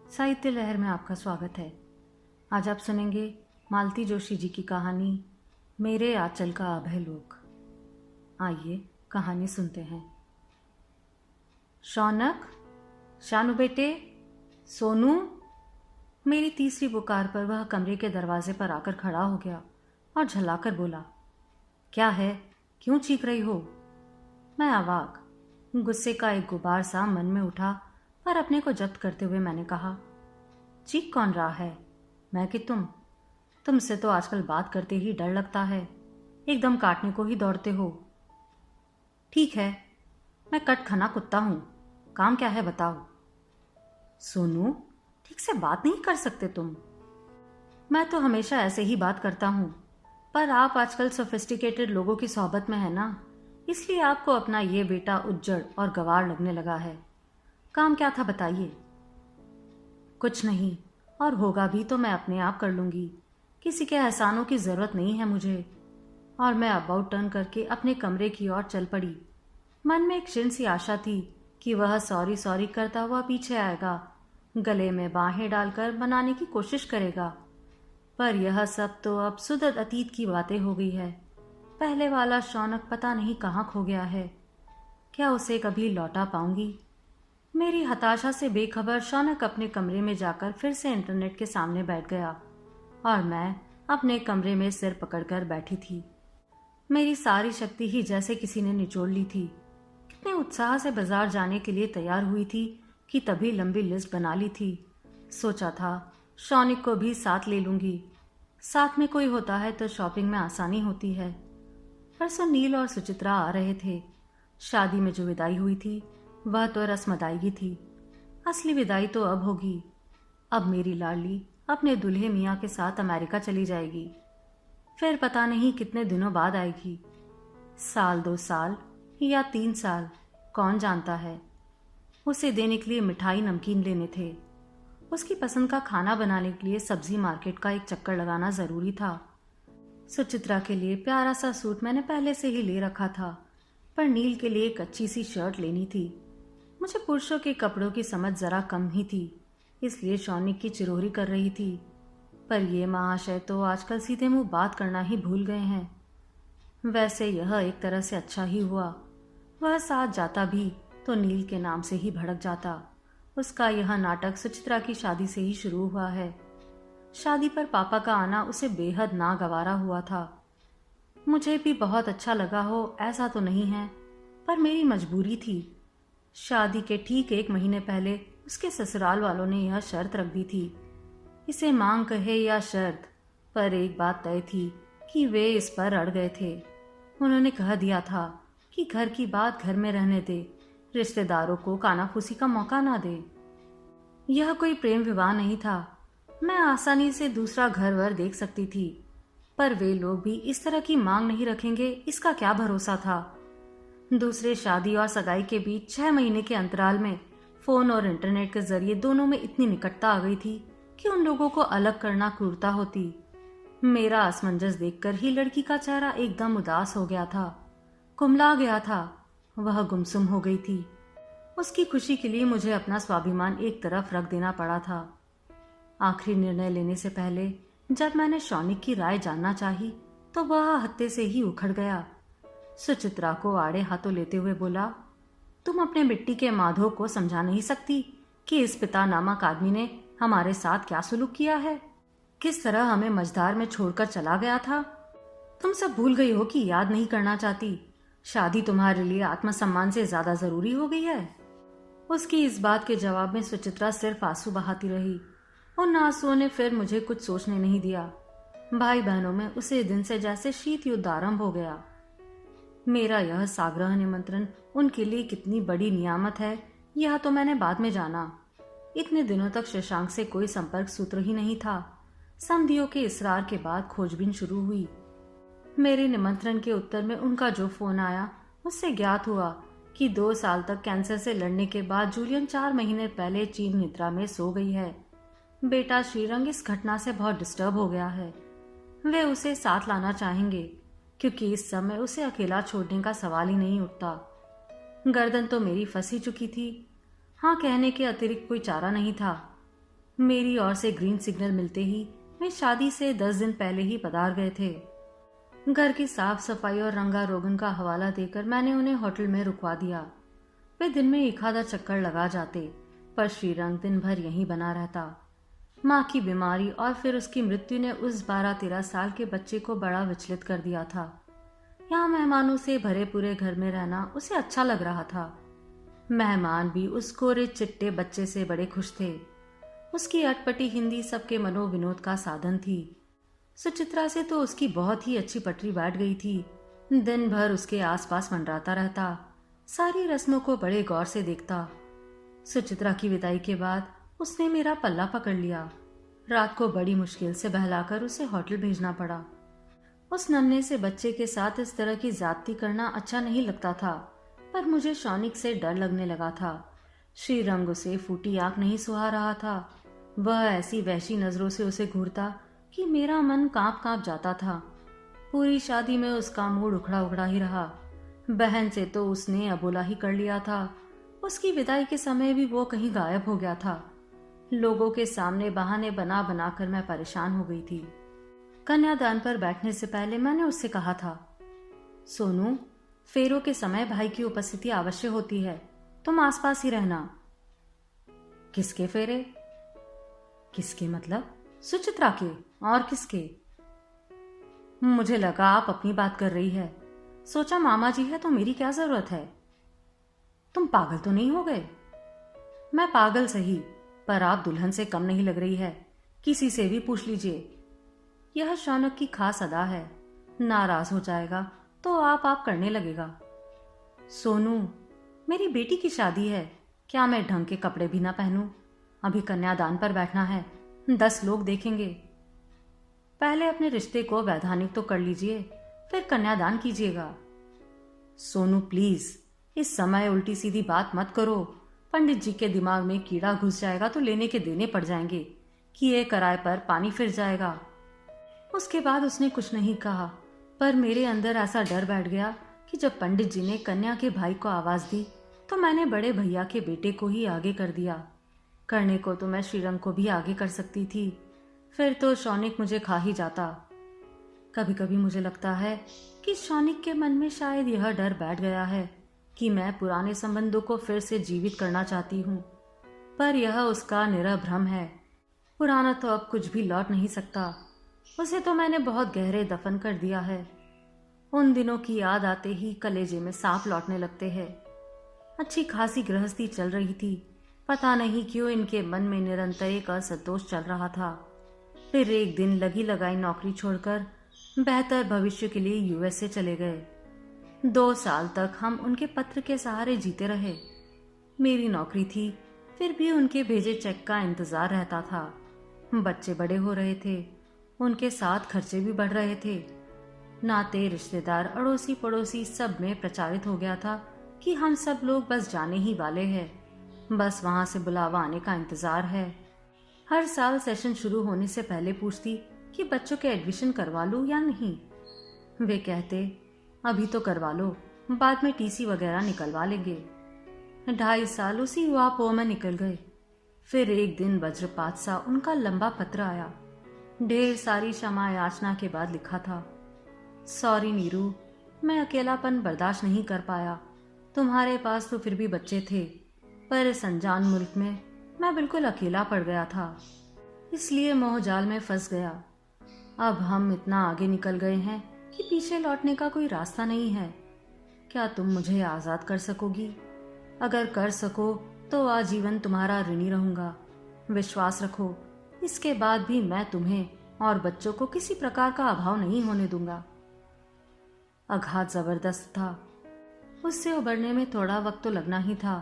साहित्य लहर में आपका स्वागत है। आज आप सुनेंगे मालती जोशी जी की कहानी मेरे आंचल का अभय लोक। आइए कहानी सुनते हैं। शौनक, शानू बेटे, सोनू। मेरी तीसरी पुकार पर वह कमरे के दरवाजे पर आकर खड़ा हो गया और झल्लाकर बोला, क्या है, क्यों चीख रही हो? मैं अवाक, गुस्से का एक गुबार सा मन में उठा, पर अपने को जब्त करते हुए मैंने कहा, चीख कौन रहा है, मैं कि तुम? तुमसे तो आजकल बात करते ही डर लगता है, एकदम काटने को ही दौड़ते हो। ठीक है, मैं कटखना कुत्ता हूं, काम क्या है बताओ। सोनू, ठीक से बात नहीं कर सकते तुम? मैं तो हमेशा ऐसे ही बात करता हूं, पर आप आजकल सोफिस्टिकेटेड लोगों की सोहबत में है ना, इसलिए आपको अपना ये बेटा उज्जड़ और गंवार लगने लगा है। काम क्या था बताइए। कुछ नहीं, और होगा भी तो मैं अपने आप कर लूंगी, किसी के एहसानों की जरूरत नहीं है मुझे। और मैं अबाउट टर्न करके अपने कमरे की ओर चल पड़ी। मन में एक क्षीण सी आशा थी कि वह सॉरी सॉरी करता हुआ पीछे आएगा, गले में बाहें डालकर मनाने की कोशिश करेगा। पर यह सब तो अब सुदूर अतीत की बातें हो गई है। पहले वाला शौनक पता नहीं कहाँ खो गया है। क्या उसे कभी लौटा पाऊंगी? मेरी हताशा से बेखबर शौनक अपने कमरे में जाकर फिर से इंटरनेट के सामने बैठ गया और मैं अपने कमरे में सिर पकड़कर बैठी थी। मेरी सारी शक्ति ही जैसे किसी ने निचोड़ ली थी। कितने उत्साह से बाजार जाने के लिए तैयार हुई थी कि तभी लंबी लिस्ट बना ली थी। सोचा था शौनिक को भी साथ ले लूंगी, साथ में कोई होता है तो शॉपिंग में आसानी होती है। परसों नील और सुचित्रा आ रहे थे। शादी में जो विदाई हुई थी वह तो रस्म अदायगी थी, असली विदाई तो अब होगी। अब मेरी लाडली अपने दूल्हे मियाँ के साथ अमेरिका चली जाएगी, फिर पता नहीं कितने दिनों बाद आएगी। साल 2 साल या 3 साल, कौन जानता है। उसे देने के लिए मिठाई नमकीन लेने थे, उसकी पसंद का खाना बनाने के लिए सब्जी मार्केट का एक चक्कर लगाना जरूरी था। सुचित्रा के लिए प्यारा सा सूट मैंने पहले से ही ले रखा था, पर नील के लिए एक अच्छी सी शर्ट लेनी थी। मुझे पुरुषों के कपड़ों की समझ जरा कम ही थी, इसलिए शौनिक की चिरोरी कर रही थी। पर ये महाशय तो आजकल सीधे मुंह बात करना ही भूल गए हैं। वैसे यह एक तरह से अच्छा ही हुआ। वह साथ जाता भी तो नील के नाम से ही भड़क जाता। उसका यह नाटक सुचित्रा की शादी से ही शुरू हुआ है। शादी पर पापा का आना उसे बेहद नागवारा हुआ था। मुझे भी बहुत अच्छा लगा हो ऐसा तो नहीं है, पर मेरी मजबूरी थी। शादी के ठीक 1 महीने पहले उसके ससुराल वालों ने यह शर्त रख दी थी। इसे मांग कहे या शर्त, पर एक बात तय थी कि वे इस पर अड़ गए थे। उन्होंने कह दिया था कि घर की बात घर में रहने दे, रिश्तेदारों को कानाफूसी का मौका ना दे। यह कोई प्रेम विवाह नहीं था। मैं आसानी से दूसरा घर वर देख सकती थी, पर वे लोग भी इस तरह की मांग नहीं रखेंगे इसका क्या भरोसा था। दूसरे शादी और सगाई के बीच 6 महीने के अंतराल में फोन और इंटरनेट के जरिए दोनों में इतनी निकटता आ गई थी कि उन लोगों को अलग करना क्रूरता होती। मेरा असमंजस देखकर ही लड़की का चेहरा एकदम उदास हो गया था, कुमला गया था। वह गुमसुम हो गई थी। उसकी खुशी के लिए मुझे अपना स्वाभिमान एक तरफ रख देना पड़ा था। आखिरी निर्णय लेने से पहले जब मैंने शौनिक की राय जानना चाही तो वह हत्थे से ही उखड़ गया। सुचित्रा को आड़े हाथों लेते हुए बोला, तुम अपने मिट्टी के माधो को समझा नहीं सकती कि इस पिता नामक आदमी ने हमारे साथ क्या सुलूक किया है, किस तरह हमें मझधार में छोड़कर चला गया था। तुम सब भूल गई हो कि याद नहीं करना चाहती। शादी तुम्हारे लिए आत्मसम्मान से ज्यादा जरूरी हो गई है। उसकी इस बात के जवाब में सुचित्रा सिर्फ आंसू बहाती रही। उन आंसुओं ने फिर मुझे कुछ सोचने नहीं दिया। भाई बहनों में उसे दिन से जैसे शीत युद्ध आरंभ हो गया। मेरा यह साग्रह निमंत्रण उनके लिए कितनी बड़ी नियामत है यह तो मैंने बाद में जाना। इतने दिनों तक शशांक से कोई संपर्क सूत्र ही नहीं था। समधियों के इसरार के बाद खोजबीन शुरू हुई। मेरे निमंत्रण के उत्तर में उनका जो फोन आया उससे ज्ञात हुआ कि 2 साल तक कैंसर से लड़ने के बाद जूलियन 4 महीने पहले चीन निद्रा में सो गई है। बेटा श्रीरंग इस घटना से बहुत डिस्टर्ब हो गया है। वे उसे साथ लाना चाहेंगे क्योंकि इस समय उसे अकेला छोड़ने का सवाल ही नहीं उठता। गर्दन तो मेरी फंसी चुकी थी। हाँ कहने के अतिरिक्त कोई चारा नहीं था। मेरी ओर से ग्रीन सिग्नल मिलते ही वे शादी से 10 दिन पहले ही पधार गए थे। घर की साफ सफाई और रंगा रोगन का हवाला देकर मैंने उन्हें होटल में रुकवा दिया। वे दिन में एक आधा चक्कर लगा जाते, पर श्रीरंग दिन भर यहीं बना रहता। माँ की बीमारी और फिर उसकी मृत्यु ने उस 12-13 साल के बच्चे को बड़ा विचलित कर दिया था। यहाँ मेहमानों से भरे पूरे घर में रहना उसे अच्छा लग रहा था। मेहमान भी उस कोरे चिट्टे बच्चे से बड़े खुश थे। उसकी अटपटी हिंदी सबके मनोविनोद का साधन थी। सुचित्रा से तो उसकी बहुत ही अच्छी पटरी बैठ गई थी। दिन भर उसके आसपास मंडराता रहता, सारी रस्मों को बड़े गौर से देखता। सुचित्रा की विदाई के बाद उसने मेरा पल्ला पकड़ लिया। रात को बड़ी मुश्किल से बहलाकर उसे होटल भेजना पड़ा। उस नन्हे से बच्चे के साथ इस तरह की ज्यादती करना अच्छा नहीं लगता था, पर मुझे शौनिक से डर लगने लगा था। श्रीरंग उसे फूटी आंख नहीं सुहा रहा था। वह ऐसी वहशी नजरों से उसे घूरता कि मेरा मन कांप कांप जाता था। पूरी शादी में उसका मूड उखड़ा उखड़ा ही रहा। बहन से तो उसने अबोला ही कर लिया था। उसकी विदाई के समय भी वो कहीं गायब हो गया था। लोगों के सामने बहाने बना बना कर मैं परेशान हो गई थी। कन्यादान पर बैठने से पहले मैंने उससे कहा था, सोनू, फेरों के समय भाई की उपस्थिति आवश्यक होती है, तुम आसपास ही रहना। किसके फेरे? किसके मतलब? सुचित्रा के। और किसके? मुझे लगा आप अपनी बात कर रही है। सोचा मामा जी है तो मेरी क्या जरूरत है। तुम पागल तो नहीं हो गए? मैं पागल सही, पर आप दुल्हन से कम नहीं लग रही है। किसी से भी पूछ लीजिए। यह शौनक की खास अदा है। नाराज हो जाएगा तो आप करने लगेगा। सोनू, मेरी बेटी की शादी है, क्या मैं ढंग के कपड़े भी ना पहनूं? अभी कन्यादान पर बैठना है, 10 लोग देखेंगे। पहले अपने रिश्ते को वैधानिक तो कर लीजिए, फिर कन्यादान कीजिएगा। सोनू प्लीज, इस समय उल्टी सीधी बात मत करो। पंडित जी के दिमाग में कीड़ा घुस जाएगा तो लेने के देने पड़ जाएंगे। किए कराए पर पानी फिर जाएगा। उसके बाद उसने कुछ नहीं कहा, पर मेरे अंदर ऐसा डर बैठ गया कि जब पंडित जी ने कन्या के भाई को आवाज दी तो मैंने बड़े भैया के बेटे को ही आगे कर दिया। करने को तो मैं श्रीरंग को भी आगे कर सकती थी, फिर तो शौनिक मुझे खा ही जाता। कभी कभी मुझे लगता है कि शौनिक के मन में शायद यह डर बैठ गया है कि मैं पुराने संबंधों को फिर से जीवित करना चाहती हूँ, पर यह उसका निरा भ्रम है। पुराना तो अब कुछ भी लौट नहीं सकता। उसे तो मैंने बहुत गहरे दफन कर दिया है। उन दिनों की याद आते ही कलेजे में सांप लौटने लगते हैं। अच्छी खासी गृहस्थी चल रही थी, पता नहीं क्यों इनके मन में निरंतर एक असंतोष चल रहा था। फिर एक दिन लगी लगाई नौकरी छोड़कर बेहतर भविष्य के लिए यूएसए चले गए। 2 साल तक हम उनके पत्र के सहारे जीते रहे। मेरी नौकरी थी, फिर भी उनके भेजे चेक का इंतजार रहता था। बच्चे बड़े हो रहे थे, उनके साथ खर्चे भी बढ़ रहे थे। नाते रिश्तेदार अड़ोसी पड़ोसी सब में प्रचारित हो गया था कि हम सब लोग बस जाने ही वाले हैं, बस वहां से बुलावा आने का इंतजार है। हर साल सेशन शुरू होने से पहले पूछती कि बच्चों के एडमिशन करवा लूं या नहीं। वे कहते अभी तो करवा लो, बाद में टीसी वगैरह निकलवा लेंगे। 2.5 साल उसी हुआ पो में निकल गए। फिर एक दिन वज्रपात सा उनका लंबा पत्र आया। ढेर सारी क्षमा याचना के बाद लिखा था, सॉरी नीरू, मैं अकेलापन बर्दाश्त नहीं कर पाया। तुम्हारे पास तो फिर भी बच्चे थे, पर इस अनजान मुल्क में मैं बिल्कुल अकेला पड़ गया था, इसलिए मोहजाल में फंस गया। अब हम इतना आगे निकल गए हैं कि पीछे लौटने का कोई रास्ता नहीं है। क्या तुम मुझे आज़ाद कर सकोगी? अगर कर सको तो आजीवन तुम्हारा ऋणी रहूंगा। विश्वास रखो, इसके बाद भी मैं तुम्हें और बच्चों को किसी प्रकार का अभाव नहीं होने दूंगा। आघात जबरदस्त था। उससे उबरने में थोड़ा वक्त तो लगना ही था,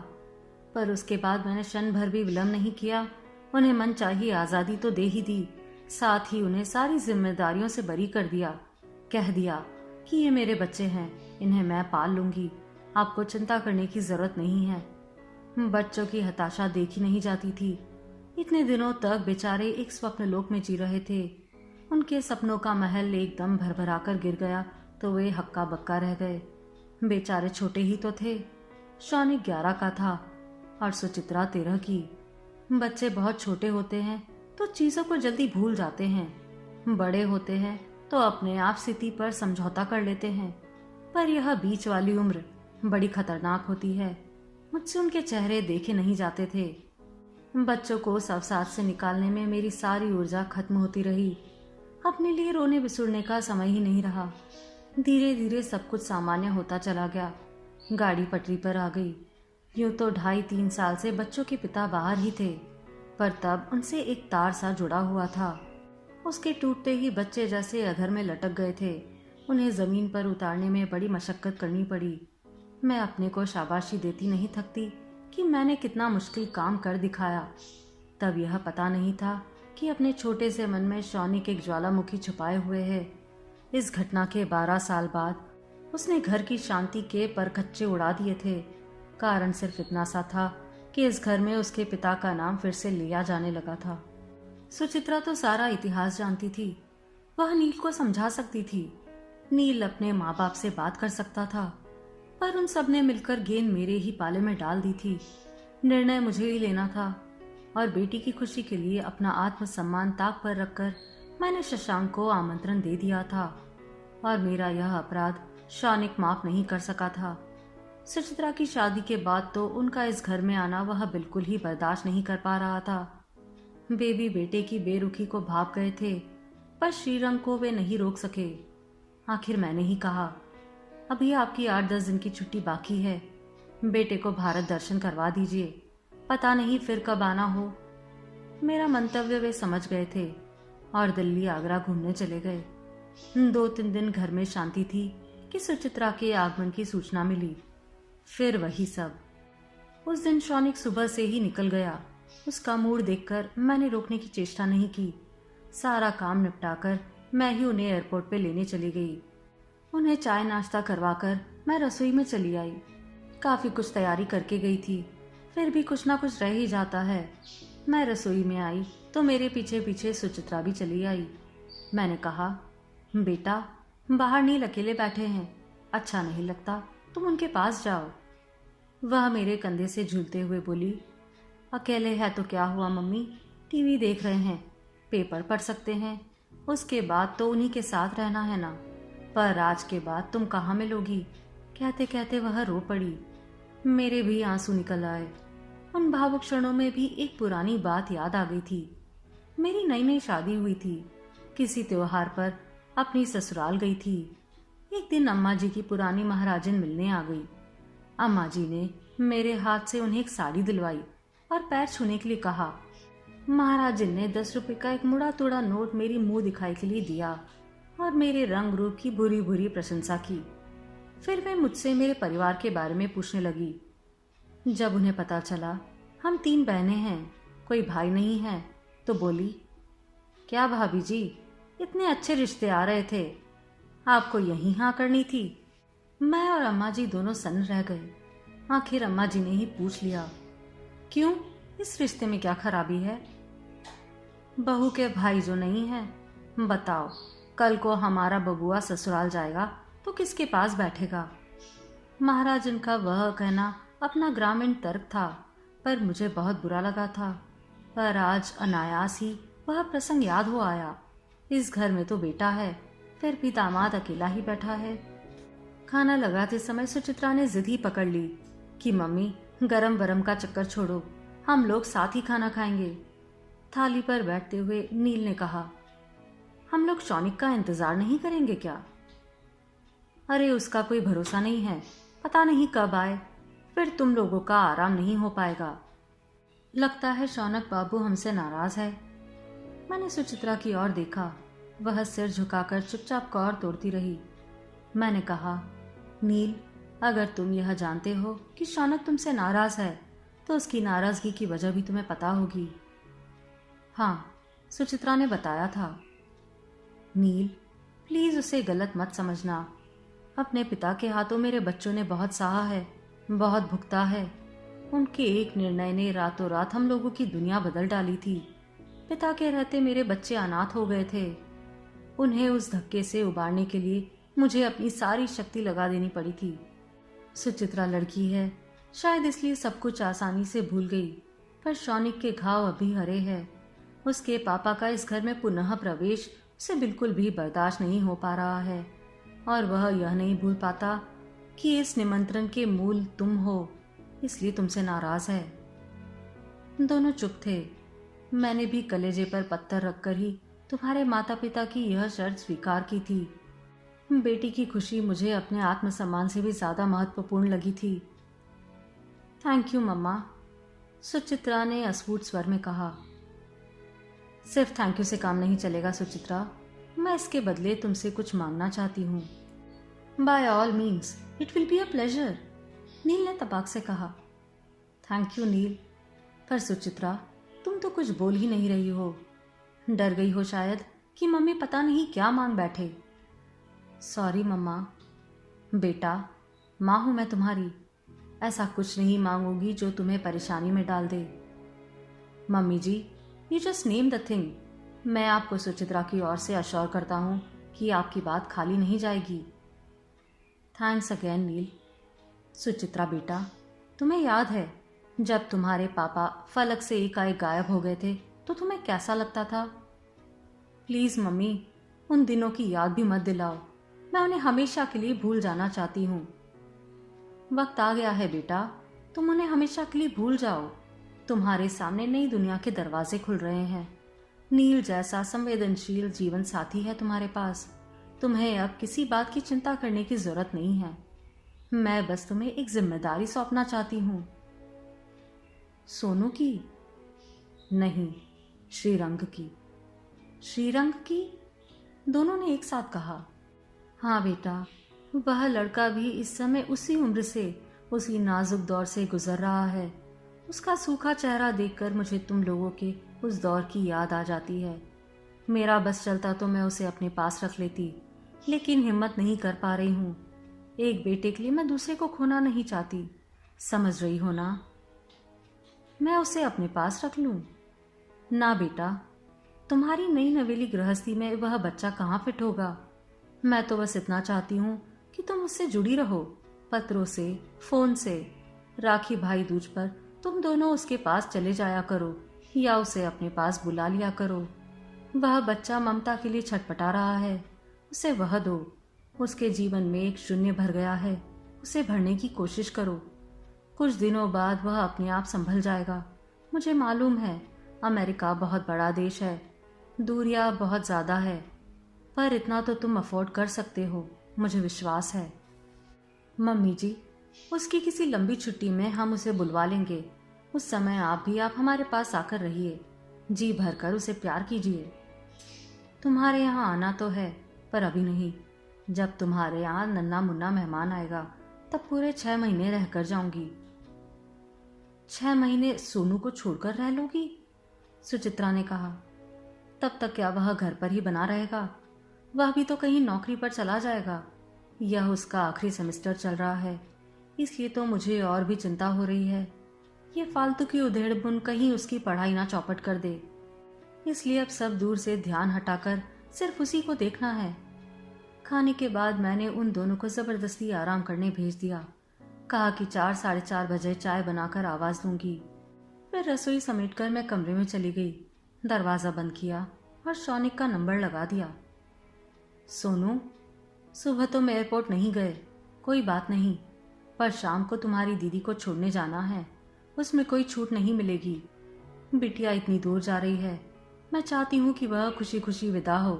पर उसके बाद मैंने क्षण भर भी विलंब नहीं किया। उन्हें मन चाहिए आज़ादी तो दे ही दी, साथ ही उन्हें सारी जिम्मेदारियों से बरी कर दिया। कह दिया कि ये मेरे बच्चे हैं, इन्हें मैं पाल लूंगी, आपको चिंता करने की जरूरत नहीं है। बच्चों की हताशा देखी नहीं जाती थी। इतने दिनों तक बेचारे एक स्वप्न लोक में जी रहे थे। उनके सपनों का महल एकदम भरभरा कर गिर गया तो वे हक्का बक्का रह गए। बेचारे छोटे ही तो थे। शौनिक 11 का था और सुचित्रा 13 की। बच्चे बहुत छोटे होते हैं तो चीज़ों को जल्दी भूल जाते हैं, बड़े होते हैं तो अपने आप स्थिति पर समझौता कर लेते हैं। पर यह बीच वाली उम्र बड़ी खतरनाक होती है। मुझसे उनके चेहरे देखे नहीं जाते थे। बच्चों को सब साथ से निकालने में मेरी सारी ऊर्जा खत्म होती रही। अपने लिए रोने बिसुरने का समय ही नहीं रहा। धीरे धीरे सब कुछ सामान्य होता चला गया। गाड़ी पटरी पर आ गई। यूं तो 2.5-3 साल से बच्चों के पिता बाहर ही थे, पर तब उनसे एक तार सा जुड़ा हुआ था। उसके टूटते ही बच्चे जैसे अधर में लटक गए थे। उन्हें जमीन पर उतारने में बड़ी मशक्कत करनी पड़ी। मैं अपने को शाबाशी देती नहीं थकती कि मैंने कितना मुश्किल काम कर दिखाया। तब यह पता नहीं था कि अपने छोटे से मन में शौनिक एक ज्वालामुखी छुपाए हुए है। इस घटना के 12 साल बाद उसने घर की शांति के परखच्चे उड़ा दिए थे। कारण सिर्फ इतना सा था कि इस घर में उसके पिता का नाम फिर से लिया जाने लगा था। सुचित्रा तो सारा इतिहास जानती थी। वह नील को समझा सकती थी। नील अपने माँ बाप से बात कर सकता था, पर उन सब ने मिलकर गेंद मेरे ही पाले में डाल दी थी। निर्णय मुझे ही लेना था और बेटी की खुशी के लिए अपना आत्मसम्मान ताक पर रखकर मैंने शशांक को आमंत्रण दे दिया था और मेरा यह अपराध शौनिक माफ नहीं कर सका था। सुचित्रा की शादी के बाद तो उनका इस घर में आना वह बिल्कुल ही बर्दाश्त नहीं कर पा रहा था। बेबी बेटे की बेरुखी को भाप गए थे, पर श्रीरंग को वे नहीं रोक सके। आखिर मैंने ही कहा, अभी आपकी 8-10 दिन की छुट्टी बाकी है। बेटे को भारत दर्शन करवा दीजिए, पता नहीं फिर कब आना हो। मेरा मंतव्य वे समझ गए थे और दिल्ली आगरा घूमने चले गए। 2-3 दिन घर में शांति थी कि सुचित्रा के आगमन की सूचना मिली। फिर वही सब। उस दिन शौनिक सुबह से ही निकल गया। उसका मूड देखकर मैंने रोकने की चेष्टा नहीं की। सारा काम निपटाकर मैं ही उन्हें एयरपोर्ट पे लेने चली गई। उन्हें चाय नाश्ता करवाकर मैं रसोई में चली आई। काफी कुछ तैयारी करके गई थी, फिर भी कुछ ना कुछ रह ही जाता है। मैं रसोई में आई तो मेरे पीछे पीछे सुचित्रा भी चली आई। मैंने कहा, बेटा बाहर नील अकेले बैठे हैं, अच्छा नहीं लगता, तुम उनके पास जाओ। वह मेरे कंधे से झूलते हुए बोली, अकेले है तो क्या हुआ मम्मी, टीवी देख रहे हैं, पेपर पढ़ सकते हैं, उसके बाद तो उन्हीं के साथ रहना है ना। पर आज के बाद तुम कहाँ मिलोगी। कहते कहते वह रो पड़ी। मेरे भी आंसू निकल आए। उन भावुक क्षणों में भी एक पुरानी बात याद आ गई थी। मेरी नई नई शादी हुई थी। किसी त्योहार पर अपनी ससुराल गई थी। एक दिन अम्मा जी की पुरानी महाराजिन मिलने आ गई। अम्मा जी ने मेरे हाथ से उन्हें एक साड़ी दिलवाई और पैर छूने के लिए कहा। महाराजिन ने 10 रुपए का एक मुड़ा तोड़ा नोट मेरी मुंह दिखाई के लिए दिया और मेरे रंग रूप की बुरी बुरी प्रशंसा की। फिर वे मुझसे मेरे परिवार के बारे में पूछने लगी। जब उन्हें पता चला हम 3 बहनें हैं, कोई भाई नहीं है, तो बोली, क्या भाभी जी, इतने अच्छे रिश्ते आ रहे थे, आपको यहीं हाँ करनी थी। मैं और अम्मा जी दोनों सन्न रह गए। आखिर अम्मा जी ने ही पूछ लिया, क्यों, इस रिश्ते में क्या खराबी है। बहू के भाई जो नहीं है, बताओ कल को हमारा बबुआ ससुराल जाएगा तो किसके पास बैठेगा। महाराजन का वह कहना अपना ग्रामीण तर्क था, पर मुझे बहुत बुरा लगा था। पर आज अनायास ही वह प्रसंग याद हो आया। इस घर में तो बेटा है, फिर भी दामाद अकेला ही बैठा है। खाना लगाते समय सुचित्रा ने जिद ही पकड़ ली कि मम्मी गरम बरम का चक्कर छोड़ो, हम लोग साथ ही खाना खाएंगे। थाली पर बैठते हुए नील ने कहा, हम लोग शौनिक का इंतजार नहीं करेंगे क्या। अरे उसका कोई भरोसा नहीं है, पता नहीं कब आए, फिर तुम लोगों का आराम नहीं हो पाएगा। लगता है शौनक बाबू हमसे नाराज है। मैंने सुचित्रा की ओर देखा। वह सिर झुकाकर चुपचाप कौर तोड़ती रही। मैंने कहा, नील, अगर तुम यह जानते हो कि शौनक तुमसे नाराज है तो उसकी नाराजगी की वजह भी तुम्हें पता होगी। हाँ, सुचित्रा ने बताया था। नील, प्लीज उसे गलत मत समझना। अपने पिता के हाथों मेरे बच्चों ने बहुत सहा है, बहुत भुगता है। उनके एक निर्णय ने रातों रात हम लोगों की दुनिया बदल डाली थी। पिता के रहते मेरे बच्चे अनाथ हो गए थे। उन्हें उस धक्के से उबारने के लिए मुझे अपनी सारी शक्ति लगा देनी पड़ी थी। सुचित्रा लड़की है, शायद इसलिए सब कुछ आसानी से भूल गई, पर शौनिक के घाव अभी हरे हैं। उसके पापा का इस घर में पुनः प्रवेश उसे बिल्कुल भी बर्दाश्त नहीं हो पा रहा है और वह यह नहीं भूल पाता कि इस निमंत्रण के मूल तुम हो, इसलिए तुमसे नाराज है। दोनों चुप थे। मैंने भी कलेजे पर पत्थर रखकर ही तुम्हारे माता पिता की यह शर्त स्वीकार की थी। बेटी की खुशी मुझे अपने आत्मसम्मान से भी ज्यादा महत्वपूर्ण लगी थी। थैंक यू मम्मा, सुचित्रा ने अस्फुट स्वर में कहा। सिर्फ थैंक यू से काम नहीं चलेगा सुचित्रा, मैं इसके बदले तुमसे कुछ मांगना चाहती हूँ। By all means it will be a pleasure, Neel ने तबाक से कहा। थैंक यू नील, पर सुचित्रा तुम तो कुछ बोल ही नहीं रही हो। डर गई हो शायद कि मम्मी पता नहीं क्या मांग बैठे। सॉरी मम्मा। बेटा, माँ हूं मैं तुम्हारी, ऐसा कुछ नहीं मांगूंगी जो तुम्हें परेशानी में डाल दे। Mummy ji, you just name the thing. मैं आपको सुचित्रा की ओर से अश्योर करता हूँ कि आपकी बात खाली नहीं जाएगी। थैंक्स अगेन नील। सुचित्रा बेटा, तुम्हें याद है जब तुम्हारे पापा फलक से एकाएक गायब हो गए थे तो तुम्हें कैसा लगता था? प्लीज मम्मी, उन दिनों की याद भी मत दिलाओ, मैं उन्हें हमेशा के लिए भूल जाना चाहती हूँ। वक्त आ गया है बेटा, तुम उन्हें हमेशा के लिए भूल जाओ। तुम्हारे सामने नई दुनिया के दरवाजे खुल रहे हैं। नील जैसा संवेदनशील जीवन साथी है तुम्हारे पास। तुम्हें अब किसी बात की चिंता करने की जरूरत नहीं है। मैं बस तुम्हें एक जिम्मेदारी सौंपना चाहती हूँ। सोनू की? नहीं, श्रीरंग की। श्रीरंग की? दोनों ने एक साथ कहा। हाँ बेटा, वह लड़का भी इस समय उसी उम्र से, उसी नाजुक दौर से गुजर रहा है। उसका सूखा चेहरा देखकर मुझे तुम लोगों के उस दौर की याद आ जाती है। मेरा बस चलता तो मैं उसे अपने पास रख लेती, लेकिन हिम्मत नहीं कर पा रही हूँ। एक बेटे के लिए मैं दूसरे को खोना नहीं चाहती, समझ रही हो ना? मैं उसे अपने पास रख लूं? ना बेटा, तुम्हारी नई नवेली गृहस्थी में वह बच्चा कहाँ फिट होगा। मैं तो बस इतना चाहती हूँ कि तुम उससे जुड़ी रहो, पत्रों से, फोन से। राखी भाई दूज पर तुम दोनों उसके पास चले जाया करो या उसे अपने पास बुला लिया करो। वह बच्चा ममता के लिए छटपटा रहा है, उसे वह दो। उसके जीवन में एक शून्य भर गया है, उसे भरने की कोशिश करो। कुछ दिनों बाद वह अपने आप संभल जाएगा। मुझे मालूम है अमेरिका बहुत बड़ा देश है, दूरियां बहुत ज़्यादा है, पर इतना तो तुम अफोर्ड कर सकते हो, मुझे विश्वास है। मम्मी जी, उसकी किसी लंबी छुट्टी में हम उसे बुलवा लेंगे। उस समय आप हमारे पास आकर रहिए, जी भरकर उसे प्यार कीजिए। तुम्हारे यहाँ आना तो है, पर अभी नहीं। जब तुम्हारे यहाँ नन्ना मुन्ना मेहमान आएगा तब पूरे 6 महीने रहकर जाऊंगी। 6 महीने सोनू को छोड़कर रह लोगी? सुचित्रा ने कहा। तब तक क्या वह घर पर ही बना रहेगा? वह भी तो कहीं नौकरी पर चला जाएगा। यह उसका आखिरी सेमेस्टर चल रहा है, इसलिए तो मुझे और भी चिंता हो रही है। ये फालतू की उधेड़-बुन कहीं उसकी पढ़ाई ना चौपट कर दे। इसलिए अब सब दूर से ध्यान हटाकर सिर्फ उसी को देखना है। खाने के बाद मैंने उन दोनों को जबरदस्ती आराम करने भेज दिया। कहा कि 4 साढ़े 4 बजे चाय बनाकर आवाज दूंगी। फिर रसोई समेटकर मैं कमरे में चली गई, दरवाजा बंद किया और शौनिक का नंबर लगा दिया। सोनू, सुबह तुम एयरपोर्ट नहीं गए, कोई बात नहीं, पर शाम को तुम्हारी दीदी को छोड़ने जाना है, उसमें कोई छूट नहीं मिलेगी। बिटिया इतनी दूर जा रही है, मैं चाहती हूँ कि वह खुशी खुशी विदा हो।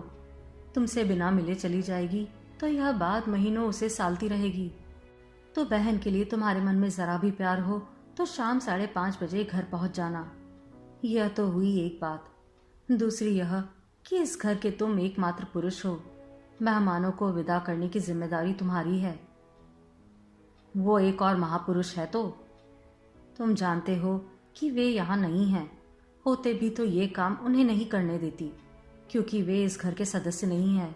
तुमसे बिना मिले चली जाएगी तो यह बात महीनों उसे सालती रहेगी। तो बहन के लिए तुम्हारे मन में जरा भी प्यार हो तो शाम 5:30 बजे घर पहुंच जाना। यह तो हुई एक बात। दूसरी यह कि इस घर के तुम एकमात्र पुरुष हो। मेहमानों को विदा करने की जिम्मेदारी तुम्हारी है। वो एक और महापुरुष है तो तुम जानते हो कि वे यहाँ नहीं हैं। होते भी तो ये काम उन्हें नहीं करने देती, क्योंकि वे इस घर के सदस्य नहीं हैं।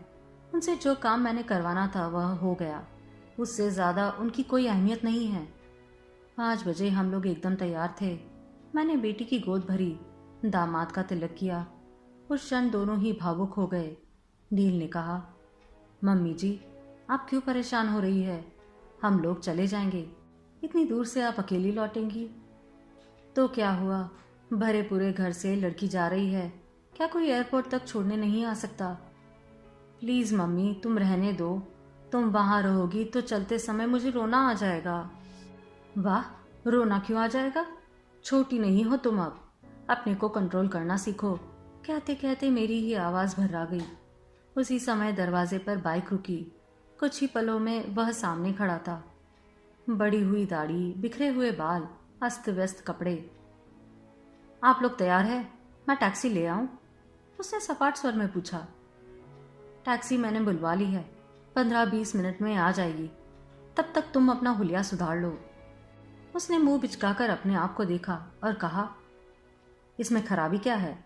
उनसे जो काम मैंने करवाना था वह हो गया, उससे ज़्यादा उनकी कोई अहमियत नहीं है। 5 बजे हम लोग एकदम तैयार थे। मैंने बेटी की गोद भरी, दामाद का तिलक किया। उस क्षण दोनों ही भावुक हो गए। नील ने कहा, मम्मी जी, आप क्यों परेशान हो रही है? हम लोग चले जाएंगे, इतनी दूर से आप अकेली लौटेंगी तो क्या हुआ? भरे पूरे घर से लड़की जा रही है, क्या कोई एयरपोर्ट तक छोड़ने नहीं आ सकता? प्लीज़ मम्मी, तुम रहने दो। तुम वहाँ रहोगी तो चलते समय मुझे रोना आ जाएगा। वाह, रोना क्यों आ जाएगा? छोटी नहीं हो तुम अब, अपने को कंट्रोल करना सीखो। कहते कहते मेरी ही आवाज़ भर्रा गई। उसी समय दरवाजे पर बाइक रुकी। कुछ ही पलों में वह सामने खड़ा था। बड़ी हुई दाढ़ी, बिखरे हुए बाल, अस्त व्यस्त कपड़े। आप लोग तैयार हैं? मैं टैक्सी ले आऊं? उसने सपाट स्वर में पूछा। टैक्सी मैंने बुलवा ली है, 15-20 मिनट में आ जाएगी। तब तक तुम अपना हुलिया सुधार लो। उसने मुंह बिचकाकर अपने आप को देखा और कहा, इसमें खराबी क्या है?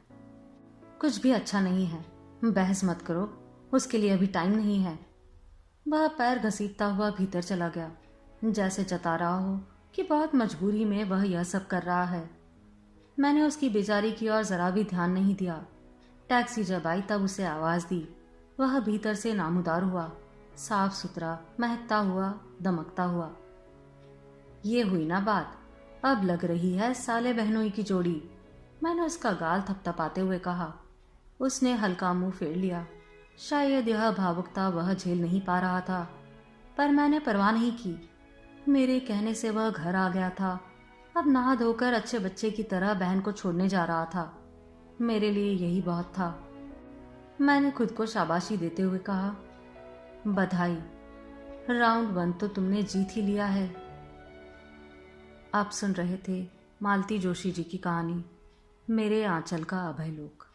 कुछ भी अच्छा नहीं है, बहस मत करो, उसके लिए अभी टाइम नहीं है। वह पैर घसीटता हुआ भीतर चला गया, जैसे जता रहा हो कि बहुत मजबूरी में वह यह सब कर रहा है। मैंने उसकी बेचारी की ओर जरा भी ध्यान नहीं दिया। टैक्सी जब आई तब उसे आवाज़ दी। वह भीतर से नामुदार हुआ, साफ सुथरा, महकता हुआ, दमकता हुआ। ये हुई ना बात, अब लग रही है साले बहनोई की जोड़ी। मैंने उसका गाल थपथपाते हुए कहा। उसने हल्का मुंह फेर लिया। शायद यह भावुकता वह झेल नहीं पा रहा था, पर मैंने परवाह नहीं की। मेरे कहने से वह घर आ गया था। अब नहा धोकर अच्छे बच्चे की तरह बहन को छोड़ने जा रहा था। मेरे लिए यही बहुत था। मैंने खुद को शाबाशी देते हुए कहा, बधाई, राउंड 1 तो तुमने जीत ही लिया है। आप सुन रहे थे मालती जोशी जी की कहानी मेरे आंचल का अभय लोक।